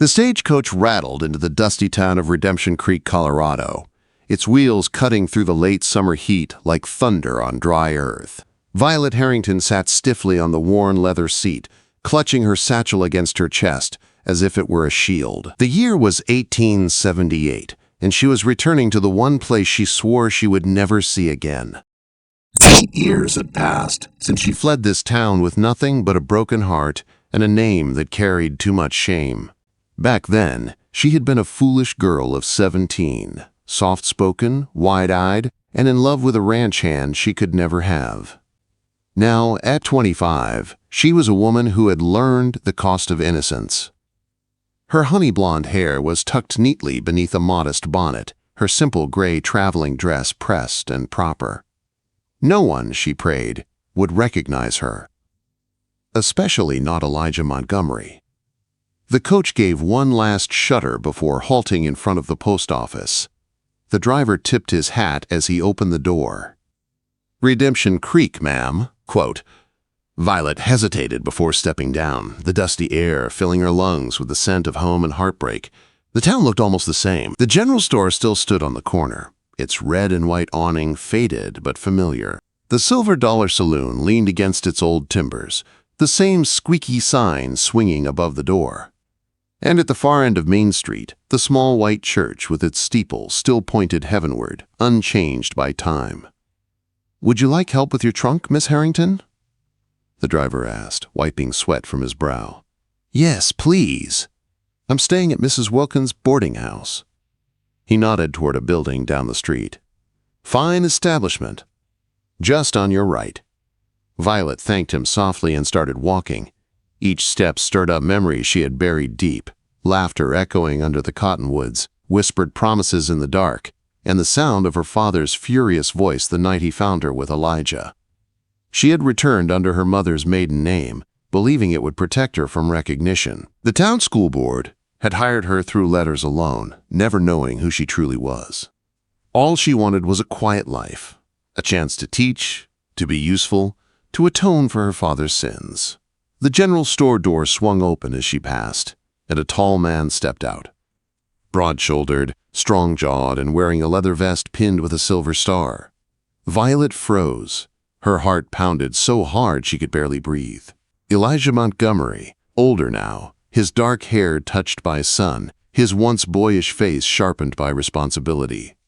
The stagecoach rattled into the dusty town of Redemption Creek, Colorado, its wheels cutting through the late summer heat like thunder on dry earth. Violet Harrington sat stiffly on the worn leather seat, clutching her satchel against her chest as if it were a shield. The year was 1878, and she was returning to the one place she swore she would never see again. 8 years had passed since she fled this town with nothing but a broken heart and a name that carried too much shame. Back then, she had been a foolish girl of 17, soft-spoken, wide-eyed, and in love with a ranch hand she could never have. Now, at 25, she was a woman who had learned the cost of innocence. Her honey-blonde hair was tucked neatly beneath a modest bonnet, her simple gray traveling dress pressed and proper. No one, she prayed, would recognize her. Especially not Elijah Montgomery. The coach gave one last shudder before halting in front of the post office. The driver tipped his hat as he opened the door. "Redemption Creek, ma'am," quote. Violet hesitated before stepping down, the dusty air filling her lungs with the scent of home and heartbreak. The town looked almost the same. The general store still stood on the corner, its red and white awning faded but familiar. The Silver Dollar Saloon leaned against its old timbers, the same squeaky sign swinging above the door. And at the far end of Main Street, the small white church with its steeple still pointed heavenward, unchanged by time. "Would you like help with your trunk, Miss Harrington?" the driver asked, wiping sweat from his brow. "Yes, please. I'm staying at Mrs. Wilkins' boarding house." He nodded toward a building down the street. "Fine establishment. Just on your right." Violet thanked him softly and started walking. Each step stirred up memories she had buried deep, laughter echoing under the cottonwoods, whispered promises in the dark, and the sound of her father's furious voice the night he found her with Elijah. She had returned under her mother's maiden name, believing it would protect her from recognition. The town school board had hired her through letters alone, never knowing who she truly was. All she wanted was a quiet life, a chance to teach, to be useful, to atone for her father's sins. The general store door swung open as she passed, and a tall man stepped out. Broad-shouldered, strong-jawed, and wearing a leather vest pinned with a silver star. Violet froze. Her heart pounded so hard she could barely breathe. Elijah Montgomery, older now, his dark hair touched by sun, his once boyish face sharpened by responsibility.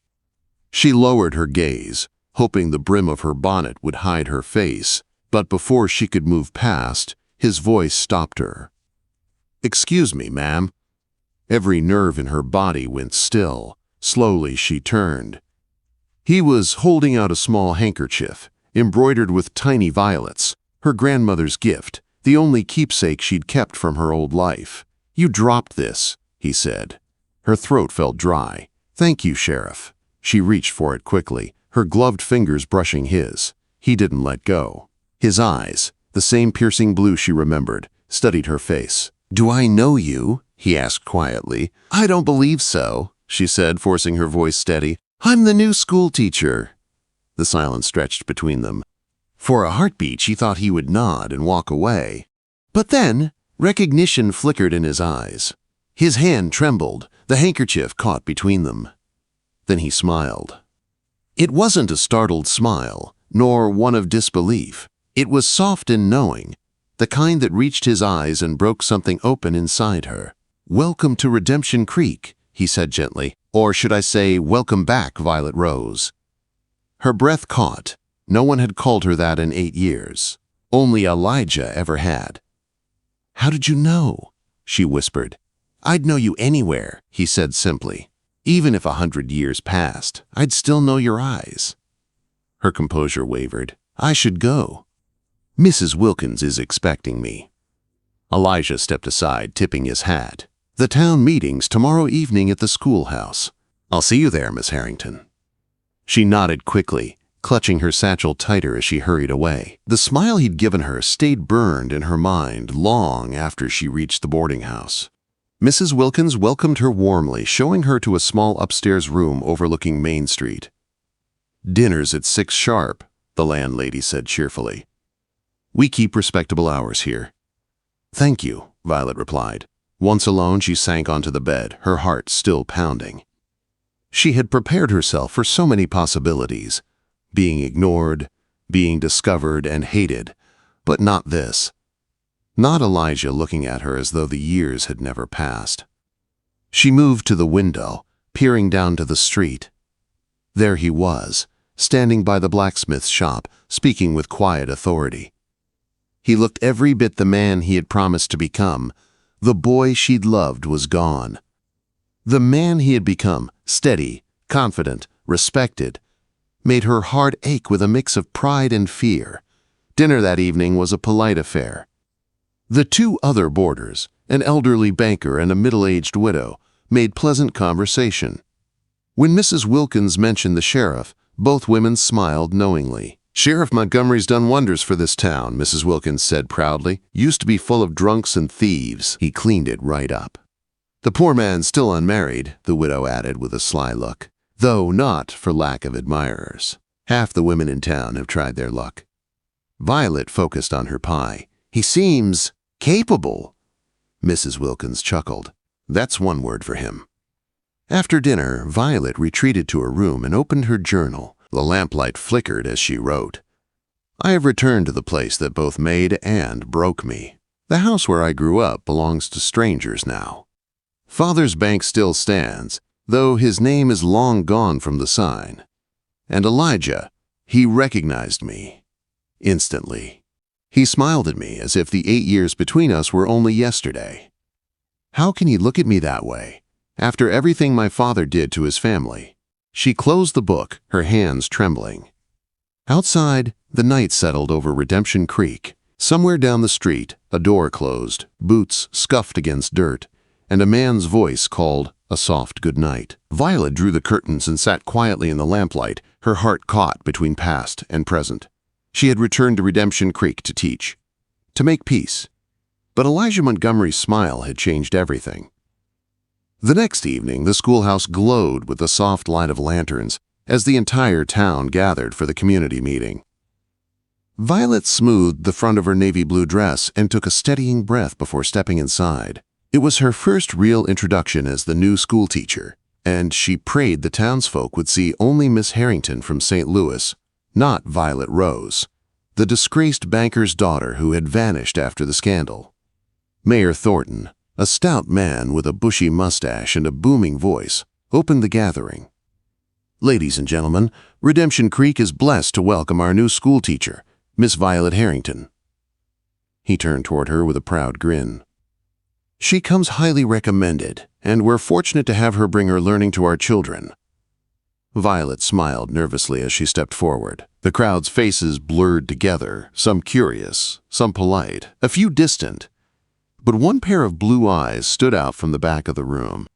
She lowered her gaze, hoping the brim of her bonnet would hide her face, but before she could move past, his voice stopped her. "Excuse me, ma'am." Every nerve in her body went still. Slowly she turned. He was holding out a small handkerchief, embroidered with tiny violets, her grandmother's gift, the only keepsake she'd kept from her old life. "You dropped this," he said. Her throat felt dry. "Thank you, Sheriff." She reached for it quickly, her gloved fingers brushing his. He didn't let go. His eyes, the same piercing blue she remembered, studied her face. "Do I know you?" he asked quietly. "I don't believe so," she said, forcing her voice steady. "I'm the new school teacher." The silence stretched between them. For a heartbeat, she thought he would nod and walk away. But then, recognition flickered in his eyes. His hand trembled, the handkerchief caught between them. Then he smiled. It wasn't a startled smile, nor one of disbelief. It was soft and knowing, the kind that reached his eyes and broke something open inside her. "Welcome to Redemption Creek," he said gently. "Or should I say, welcome back, Violet Rose." Her breath caught. No one had called her that in 8 years. Only Elijah ever had. "How did you know?" she whispered. "I'd know you anywhere," he said simply. "Even if 100 years passed, I'd still know your eyes." Her composure wavered. "I should go. Mrs. Wilkins is expecting me." Elijah stepped aside, tipping his hat. "The town meeting's tomorrow evening at the schoolhouse. I'll see you there, Miss Harrington." She nodded quickly, clutching her satchel tighter as she hurried away. The smile he'd given her stayed burned in her mind long after she reached the boarding house. Mrs. Wilkins welcomed her warmly, showing her to a small upstairs room overlooking Main Street. "Dinner's at 6 sharp," the landlady said cheerfully. "We keep respectable hours here." "Thank you," Violet replied. Once alone, she sank onto the bed, her heart still pounding. She had prepared herself for so many possibilities, being ignored, being discovered and hated, but not this. Not Elijah looking at her as though the years had never passed. She moved to the window, peering down to the street. There he was, standing by the blacksmith's shop, speaking with quiet authority. He looked every bit the man he had promised to become. The boy she'd loved was gone. The man he had become, steady, confident, respected, made her heart ache with a mix of pride and fear. Dinner that evening was a polite affair. The two other boarders, an elderly banker and a middle-aged widow, made pleasant conversation. When Mrs. Wilkins mentioned the sheriff, both women smiled knowingly. "Sheriff Montgomery's done wonders for this town," Mrs. Wilkins said proudly. "Used to be full of drunks and thieves. He cleaned it right up." "The poor man's still unmarried," the widow added with a sly look, "though not for lack of admirers. Half the women in town have tried their luck." Violet focused on her pie. "He seems capable." Mrs. Wilkins chuckled. "That's one word for him." After dinner, Violet retreated to her room and opened her journal. The lamplight flickered as she wrote, "I have returned to the place that both made and broke me. The house where I grew up belongs to strangers now. Father's bank still stands, though his name is long gone from the sign. And Elijah, he recognized me. Instantly. He smiled at me as if the 8 years between us were only yesterday. How can he look at me that way, after everything my father did to his family?" She closed the book, her hands trembling. Outside, the night settled over Redemption Creek. Somewhere down the street, a door closed, boots scuffed against dirt, and a man's voice called a soft good night. Violet drew the curtains and sat quietly in the lamplight, her heart caught between past and present. She had returned to Redemption Creek to teach, to make peace. But Elijah Montgomery's smile had changed everything. The next evening, the schoolhouse glowed with the soft light of lanterns as the entire town gathered for the community meeting. Violet smoothed the front of her navy blue dress and took a steadying breath before stepping inside. It was her first real introduction as the new schoolteacher, and she prayed the townsfolk would see only Miss Harrington from St. Louis, not Violet Rose, the disgraced banker's daughter who had vanished after the scandal. Mayor Thornton, a stout man with a bushy mustache and a booming voice, opened the gathering. "Ladies and gentlemen, Redemption Creek is blessed to welcome our new schoolteacher, Miss Violet Harrington." He turned toward her with a proud grin. "She comes highly recommended, and we're fortunate to have her bring her learning to our children." Violet smiled nervously as she stepped forward. The crowd's faces blurred together, some curious, some polite, a few distant. But one pair of blue eyes stood out from the back of the room.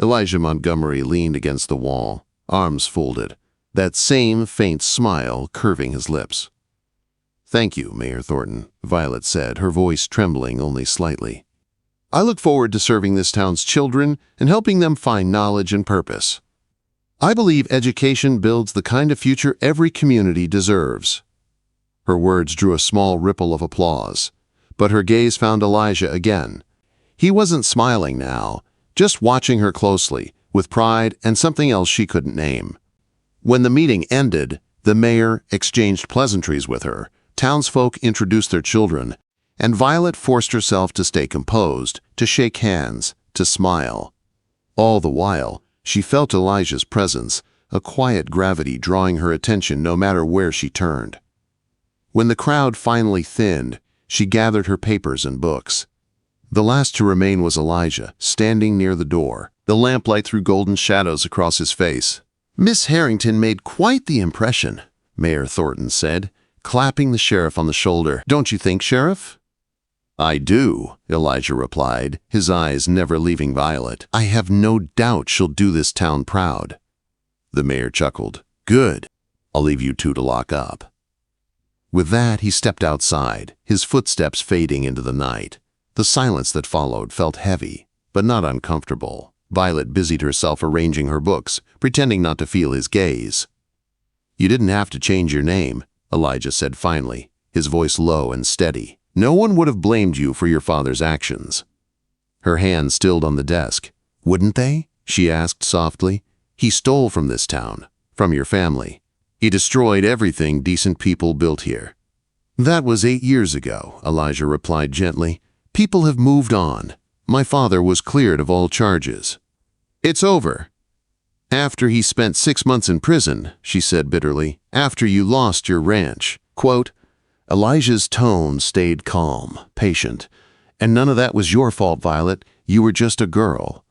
Elijah Montgomery leaned against the wall, arms folded, that same faint smile curving his lips. "Thank you, Mayor Thornton," Violet said, her voice trembling only slightly. "I look forward to serving this town's children and helping them find knowledge and purpose. I believe education builds the kind of future every community deserves." Her words drew a small ripple of applause, but her gaze found Elijah again. He wasn't smiling now, just watching her closely, with pride and something else she couldn't name. When the meeting ended, the mayor exchanged pleasantries with her, townsfolk introduced their children, and Violet forced herself to stay composed, to shake hands, to smile. All the while, she felt Elijah's presence, a quiet gravity drawing her attention no matter where she turned. When the crowd finally thinned, she gathered her papers and books. The last to remain was Elijah, standing near the door. The lamplight threw golden shadows across his face. "Miss Harrington made quite the impression," Mayor Thornton said, clapping the sheriff on the shoulder. "Don't you think, Sheriff?" "I do," Elijah replied, his eyes never leaving Violet. "I have no doubt she'll do this town proud." The mayor chuckled. "Good. I'll leave you two to lock up." With that, he stepped outside, his footsteps fading into the night. The silence that followed felt heavy, but not uncomfortable. Violet busied herself arranging her books, pretending not to feel his gaze. "You didn't have to change your name," Elijah said finally, his voice low and steady. "No one would have blamed you for your father's actions." her hand stilled on the desk. "Wouldn't they?" she asked softly. "He stole from this town, from your family. He destroyed everything decent people built here." "That was 8 years ago," Elijah replied gently. "People have moved on. My father was cleared of all charges." "It's over." "After he spent 6 months in prison," she said bitterly, "after you lost your ranch." Quote, Elijah's tone stayed calm, patient. "And none of that was your fault, Violet. You were just a girl."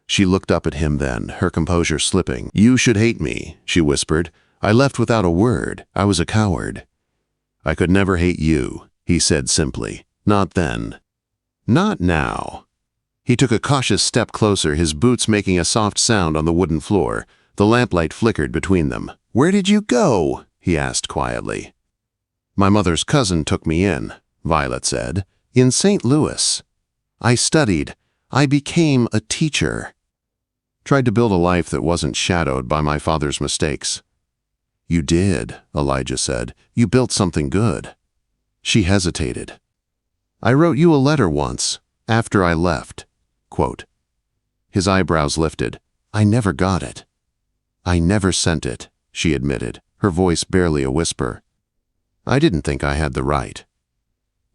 She looked up at him then, her composure slipping. "You should hate me," she whispered. "I left without a word. I was a coward." "I could never hate you," he said simply. "Not then." "Not now." He took a cautious step closer, his boots making a soft sound on the wooden floor. The lamplight flickered between them. "Where did you go?" he asked quietly. "My mother's cousin took me in," Violet said. "In St. Louis. I studied. I became a teacher. Tried to build a life that wasn't shadowed by my father's mistakes." "You did," Elijah said. "You built something good." She hesitated. "I wrote you a letter once, after I left." Quote. His eyebrows lifted. "I never got it." "I never sent it," she admitted, her voice barely a whisper. "I didn't think I had the right."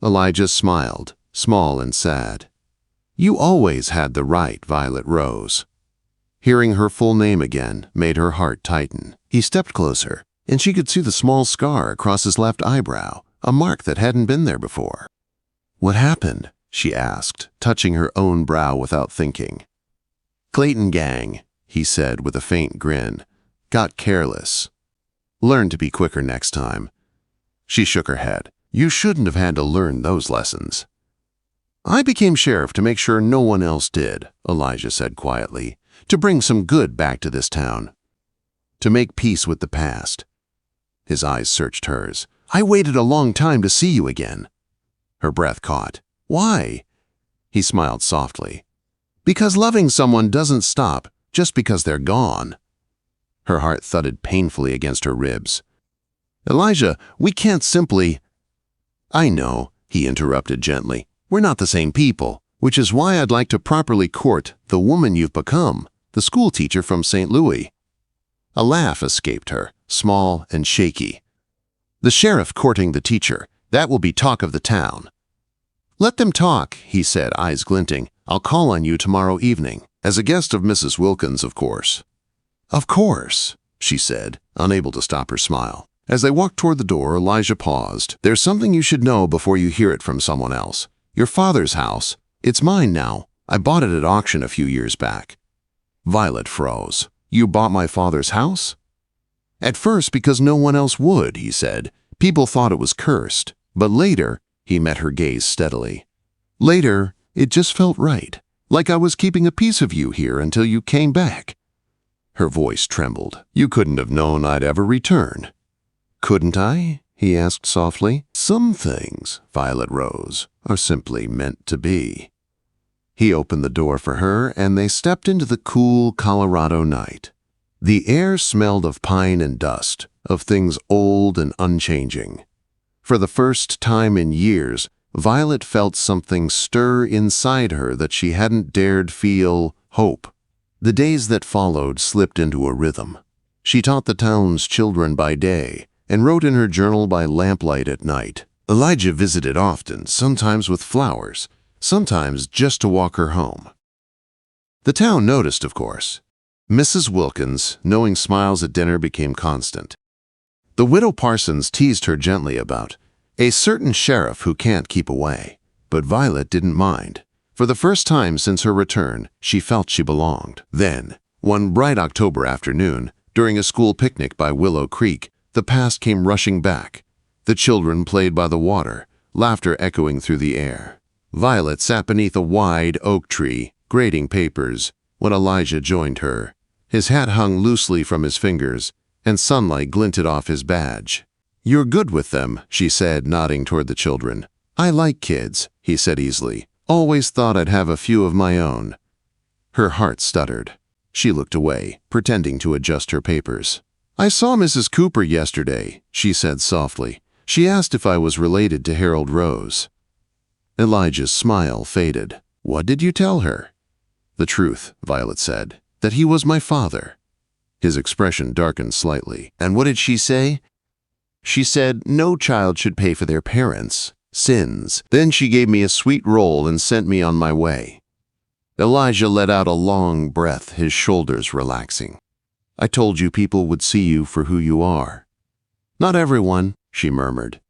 Elijah smiled, small and sad. "You always had the right," Violet rose. Hearing her full name again made her heart tighten. He stepped closer, and she could see the small scar across his left eyebrow, a mark that hadn't been there before. "What happened?" she asked, touching her own brow without thinking. "Clayton gang," he said with a faint grin. "Got careless. Learn to be quicker next time." She shook her head. "You shouldn't have had to learn those lessons." "I became sheriff to make sure no one else did," Elijah said quietly. "To bring some good back to this town. To make peace with the past." His eyes searched hers. "I waited a long time to see you again." Her breath caught. "Why?" He smiled softly. "Because loving someone doesn't stop just because they're gone." Her heart thudded painfully against her ribs. "Elijah, we can't simply—" "I know," he interrupted gently. "We're not the same people, which is why I'd like to properly court the woman you've become, the school teacher from St. Louis." A laugh escaped her, small and shaky. "The sheriff courting the teacher, that will be talk of the town." "Let them talk," he said, eyes glinting. "I'll call on you tomorrow evening. As a guest of Mrs. Wilkins, of course." "Of course," she said, unable to stop her smile. As they walked toward the door, Elijah paused. "There's something you should know before you hear it from someone else. Your father's house. It's mine now. I bought it at auction a few years back." Violet froze. "You bought my father's house?" "At first because no one else would," he said. "People thought it was cursed. But later," he met her gaze steadily. "Later, it just felt right. Like I was keeping a piece of you here until you came back." Her voice trembled. "You couldn't have known I'd ever return." "Couldn't I?" he asked softly. "Some things," Violet rose, "are simply meant to be." He opened the door for her, and they stepped into the cool Colorado night. The air smelled of pine and dust, of things old and unchanging. For the first time in years, Violet felt something stir inside her that she hadn't dared feel: hope. The days that followed slipped into a rhythm. She taught the town's children by day and wrote in her journal by lamplight at night. Elijah visited often, sometimes with flowers, sometimes just to walk her home. The town noticed, of course. Mrs. Wilkins, knowing smiles at dinner, became constant. The widow Parsons teased her gently about a certain sheriff who can't keep away. But Violet didn't mind. For the first time since her return, she felt she belonged. Then, one bright October afternoon, during a school picnic by Willow Creek, the past came rushing back. The children played by the water, laughter echoing through the air. Violet sat beneath a wide oak tree, grading papers, when Elijah joined her. His hat hung loosely from his fingers, and sunlight glinted off his badge. "You're good with them," she said, nodding toward the children. "I like kids," he said easily. "Always thought I'd have a few of my own." Her heart stuttered. She looked away, pretending to adjust her papers. "I saw Mrs. Cooper yesterday," she said softly. "She asked if I was related to Harold Rose." Elijah's smile faded. What did you tell her? The truth, Violet said, that he was my father. His expression darkened slightly. And what did she say? She said no child should pay for their parents' sins. Then she gave me a sweet roll and sent me on my way. Elijah let out a long breath, his shoulders relaxing. I told you people would see you for who you are. Not everyone, she murmured.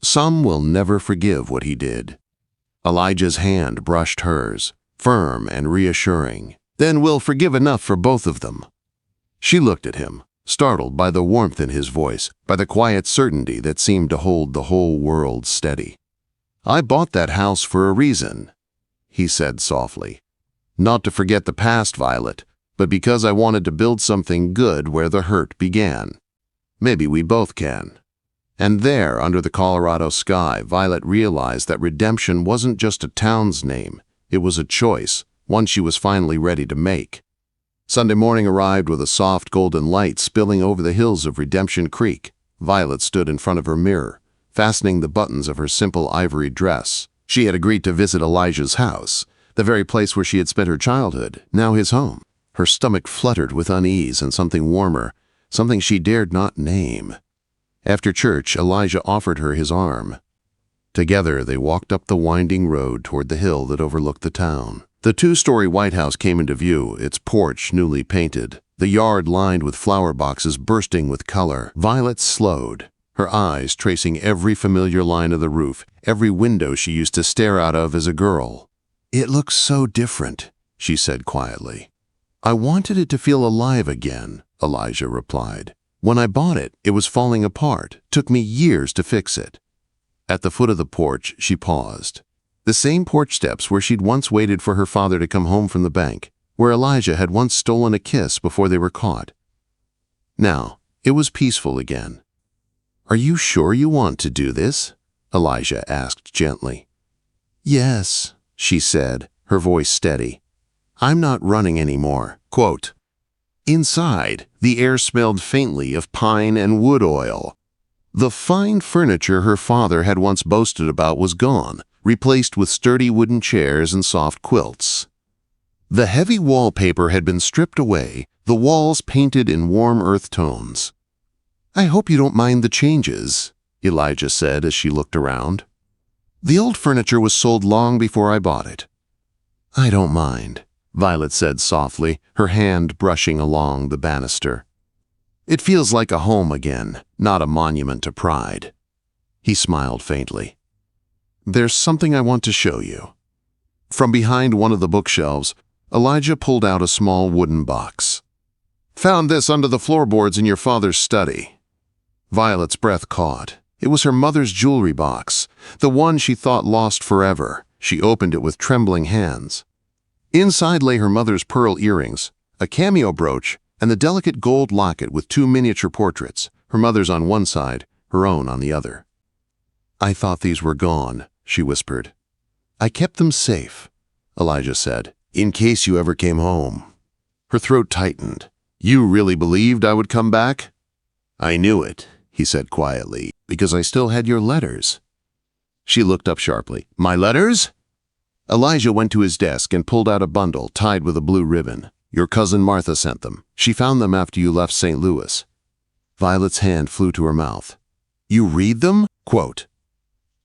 Some will never forgive what he did. Elijah's hand brushed hers, firm and reassuring. Then we'll forgive enough for both of them. She looked at him, startled by the warmth in his voice, by the quiet certainty that seemed to hold the whole world steady. I bought that house for a reason, he said softly. Not to forget the past, Violet, but because I wanted to build something good where the hurt began. Maybe we both can. And there, under the Colorado sky, Violet realized that redemption wasn't just a town's name. It was a choice, one she was finally ready to make. Sunday morning arrived with a soft golden light spilling over the hills of Redemption Creek. Violet stood in front of her mirror, fastening the buttons of her simple ivory dress. She had agreed to visit Elijah's house, the very place where she had spent her childhood, now his home. Her stomach fluttered with unease and something warmer, something she dared not name. After church, Elijah offered her his arm. Together, they walked up the winding road toward the hill that overlooked the town. The two-story White House came into view, its porch newly painted, the yard lined with flower boxes bursting with color. Violet slowed, her eyes tracing every familiar line of the roof, every window she used to stare out of as a girl. It looks so different, she said quietly. I wanted it to feel alive again, Elijah replied. When I bought it, it was falling apart. Took me years to fix it. At the foot of the porch, she paused. The same porch steps where she'd once waited for her father to come home from the bank, where Elijah had once stolen a kiss before they were caught. Now, it was peaceful again. Are you sure you want to do this? Elijah asked gently. Yes, she said, her voice steady. I'm not running anymore. Quote, inside, the air smelled faintly of pine and wood oil. The fine furniture her father had once boasted about was gone, replaced with sturdy wooden chairs and soft quilts. The heavy wallpaper had been stripped away, the walls painted in warm earth tones. I hope you don't mind the changes, Elijah said as she looked around. The old furniture was sold long before I bought it. I don't mind, Violet said softly, her hand brushing along the banister. It feels like a home again, not a monument to pride. He smiled faintly. There's something I want to show you. From behind one of the bookshelves, Elijah pulled out a small wooden box. Found this under the floorboards in your father's study. Violet's breath caught. It was her mother's jewelry box, the one she thought lost forever. She opened it with trembling hands. Inside lay her mother's pearl earrings, a cameo brooch, and the delicate gold locket with two miniature portraits, her mother's on one side, her own on the other. I thought these were gone, she whispered. I kept them safe, Elijah said, in case you ever came home. Her throat tightened. You really believed I would come back? I knew it, he said quietly, because I still had your letters. She looked up sharply. My letters? Elijah went to his desk and pulled out a bundle tied with a blue ribbon. Your cousin Martha sent them. She found them after you left St. Louis. Violet's hand flew to her mouth. You read them? Quote,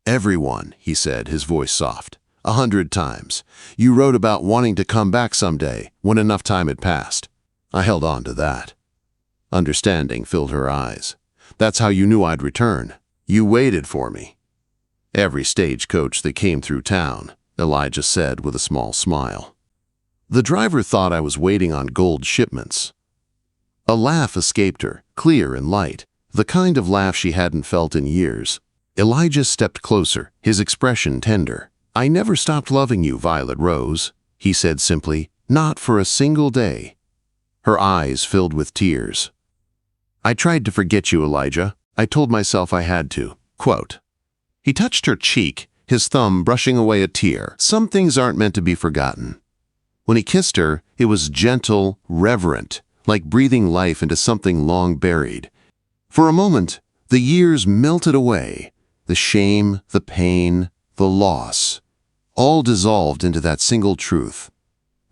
everyone, he said, his voice soft. 100 times. You wrote about wanting to come back someday, when enough time had passed. I held on to that. Understanding filled her eyes. That's how you knew I'd return. You waited for me. Every stagecoach that came through town, Elijah said with a small smile. The driver thought I was waiting on gold shipments. A laugh escaped her, clear and light, the kind of laugh she hadn't felt in years. Elijah stepped closer, his expression tender. I never stopped loving you, Violet Rose, he said simply, not for a single day. Her eyes filled with tears. I tried to forget you, Elijah. I told myself I had to. Quote. He touched her cheek, his thumb brushing away a tear. Some things aren't meant to be forgotten. When he kissed her, it was gentle, reverent, like breathing life into something long buried. For a moment, the years melted away, the shame, the pain, the loss. all dissolved into that single truth.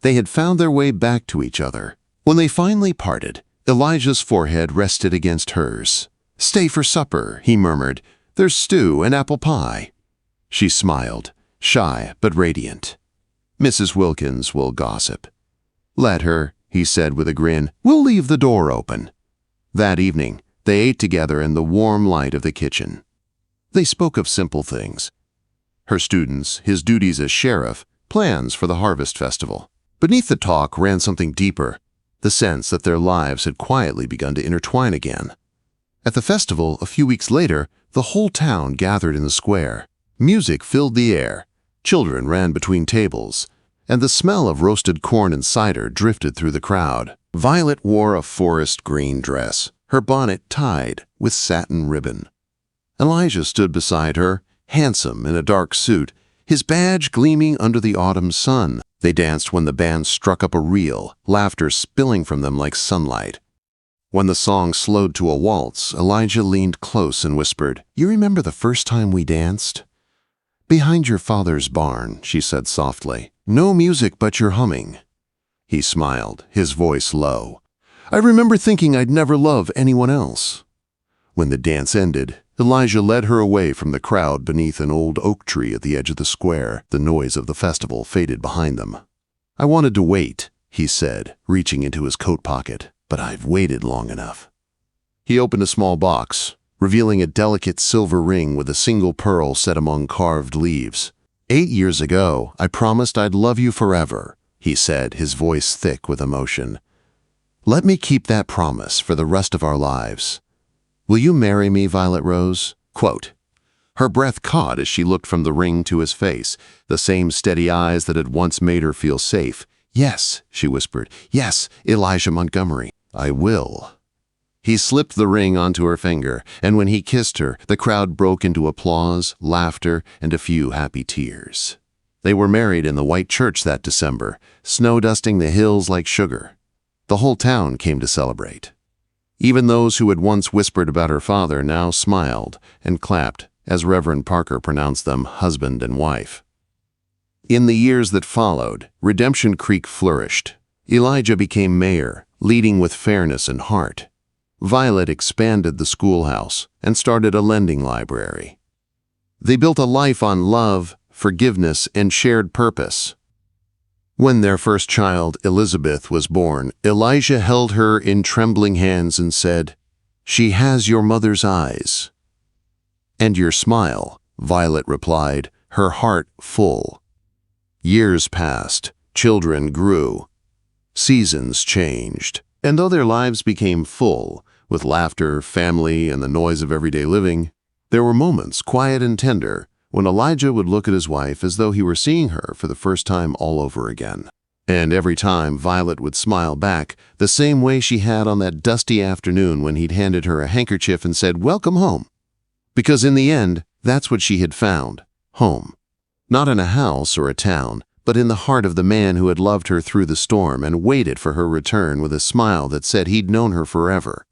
They had found their way back to each other. When they finally parted, Elijah's forehead rested against hers. "Stay for supper," he murmured. "There's stew and apple pie." She smiled, shy but radiant. "Mrs. Wilkins will gossip." "Let her," he said with a grin. "We'll leave the door open." That evening, they ate together in the warm light of the kitchen. They spoke of simple things. Her students, his duties as sheriff, plans for the harvest festival. Beneath the talk ran something deeper, the sense that their lives had quietly begun to intertwine again. At the festival, a few weeks later, the whole town gathered in the square. Music filled the air, children ran between tables, and the smell of roasted corn and cider drifted through the crowd. Violet wore a forest green dress, her bonnet tied with satin ribbon. Elijah stood beside her, handsome in a dark suit, his badge gleaming under the autumn sun. They danced when the band struck up a reel, laughter spilling from them like sunlight. When the song slowed to a waltz, Elijah leaned close and whispered, "You remember the first time we danced?" "Behind your father's barn," she said softly. "No music but your humming." He smiled, his voice low. "I remember thinking I'd never love anyone else." When the dance ended, Elijah led her away from the crowd beneath an old oak tree at the edge of the square. The noise of the festival faded behind them. "I wanted to wait," he said, reaching into his coat pocket, "but I've waited long enough." He opened a small box, revealing a delicate silver ring with a single pearl set among carved leaves. "8 years ago, I promised I'd love you forever," he said, his voice thick with emotion. "Let me keep that promise for the rest of our lives. Will you marry me, Violet Rose?" Quote. Her breath caught as she looked from the ring to his face, the same steady eyes that had once made her feel safe. "Yes," she whispered. "Yes, Elijah Montgomery, I will." He slipped the ring onto her finger, and when he kissed her, the crowd broke into applause, laughter, and a few happy tears. They were married in the white church that December, snow dusting the hills like sugar. The whole town came to celebrate. Even those who had once whispered about her father now smiled and clapped as Reverend Parker pronounced them husband and wife. In the years that followed, Redemption Creek flourished. Elijah became mayor, leading with fairness and heart. Violet expanded the schoolhouse and started a lending library. They built a life on love, forgiveness, and shared purpose. When their first child, Elizabeth, was born, Elijah held her in trembling hands and said, "She has your mother's eyes." "And your smile," Violet replied, her heart full. Years passed, children grew, seasons changed, and though their lives became full, with laughter, family, and the noise of everyday living, there were moments, quiet and tender, when Elijah would look at his wife as though he were seeing her for the first time all over again. And every time Violet would smile back, the same way she had on that dusty afternoon when he'd handed her a handkerchief and said, "Welcome home." Because in the end, that's what she had found, home. Not in a house or a town, but in the heart of the man who had loved her through the storm and waited for her return with a smile that said he'd known her forever.